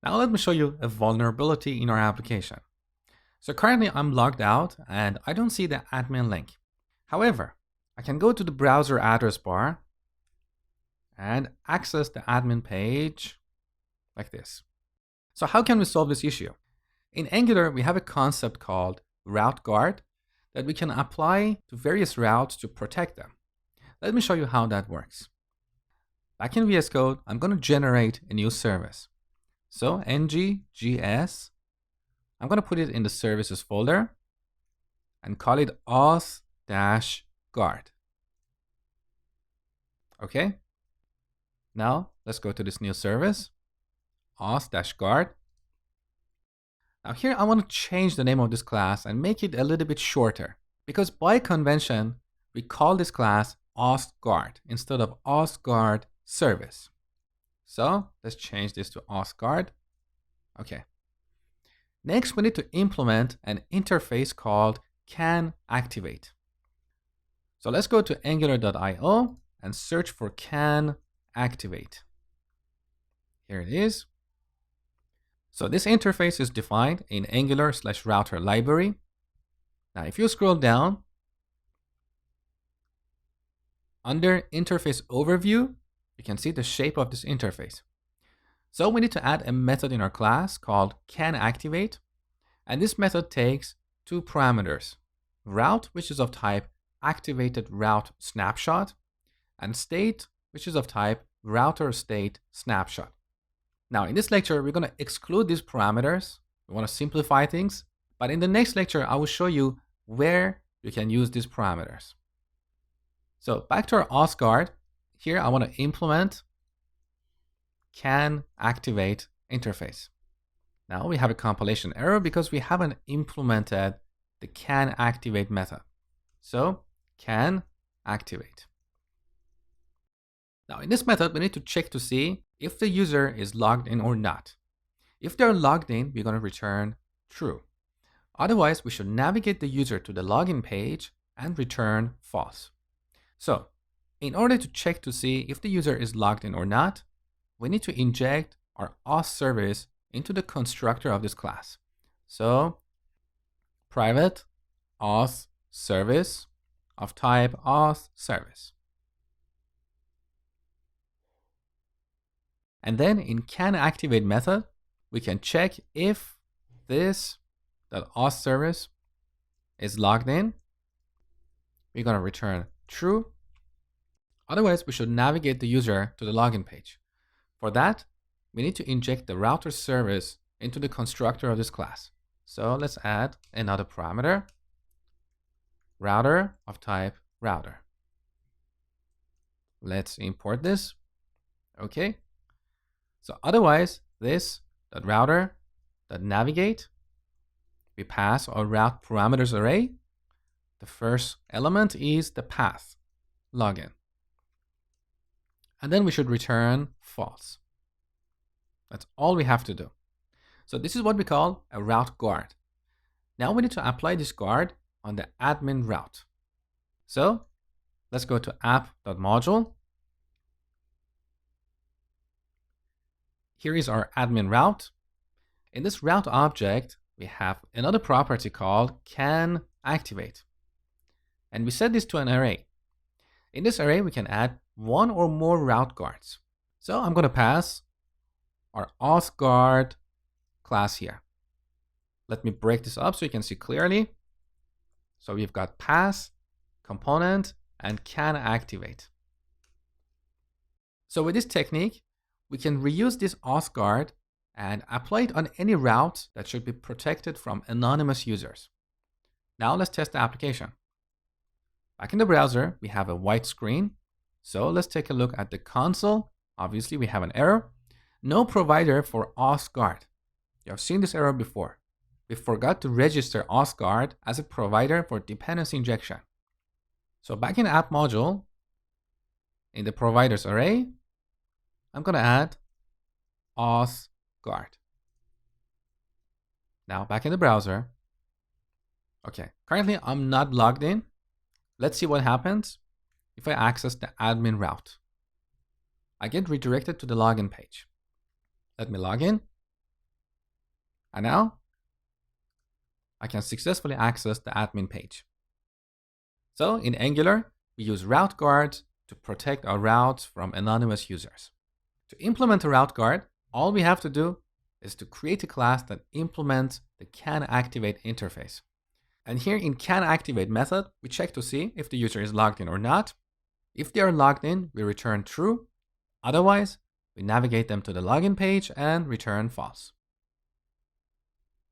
Now let me show you a vulnerability in our application. So currently I'm logged out and I don't see the admin link. However, I can go to the browser address bar and access the admin page like this. So how can we solve this issue? In Angular, we have a concept called route guard that we can apply to various routes to protect them. Let me show you how that works. Back in VS Code, I'm going to generate a new service. So ng.js, I'm going to put it in the services folder and call it auth-guard. Okay. Now let's go to this new service, auth-guard. Now here I want to change the name of this class and make it a little bit shorter because by convention, we call this class auth-guard instead of auth-guard service. So let's change this to auth-guard. Okay. Next, we need to implement an interface called CanActivate. So let's go to angular.io and search for CanActivate. Here it is. So this interface is defined in Angular/router library. Now, if you scroll down, under interface overview, you can see the shape of this interface. So we need to add a method in our class called CanActivate. And this method takes two parameters, route, which is of type activated route snapshot, and state, which is of type router state snapshot. Now in this lecture, we're going to exclude these parameters. We want to simplify things, but in the next lecture, I will show you where you can use these parameters. So back to our auth-guard, here I want to implement CanActivate interface. Now we have a compilation error because we haven't implemented the CanActivate method. So CanActivate. Now in this method, we need to check to see if the user is logged in or not. If they're logged in, we're going to return true. Otherwise, we should navigate the user to the login page and return false. So in order to check to see if the user is logged in or not, we need to inject our auth service into the constructor of this class. So private auth service of type auth service. And then in CanActivate method, we can check if this auth service is logged in. We're going to return true. Otherwise, we should navigate the user to the login page. For that, we need to inject the router service into the constructor of this class. So let's add another parameter, router of type router. Let's import this. Okay. So otherwise, this router.navigate, we pass our route parameters array. The first element is the path, login. And then we should return false. That's all we have to do. So this is what we call a route guard. Now we need to apply this guard on the admin route. So let's go to app.module. Here is our admin route. In this route object, we have another property called CanActivate. And we set this to an array. In this array, we can add one or more route guards. So I'm going to pass our auth guard class here. Let me break this up so you can see clearly. So we've got pass, component, and CanActivate. So with this technique, we can reuse this auth guard and apply it on any route that should be protected from anonymous users. Now let's test the application. Back in the browser, we have a white screen. So let's take a look at the console. Obviously, we have an error. No provider for auth guard. You have seen this error before. We forgot to register auth guard as a provider for dependency injection. So back in app module, in the providers array, I'm going to add auth guard. Now back in the browser. Okay, currently I'm not logged in. Let's see what happens if I access the admin route. I get redirected to the login page. Let me log in. And now I can successfully access the admin page. So in Angular, we use route guards to protect our routes from anonymous users. To implement a route guard, all we have to do is to create a class that implements the CanActivate interface. And here in CanActivate method, we check to see if the user is logged in or not. If they are logged in, we return true. Otherwise, we navigate them to the login page and return false.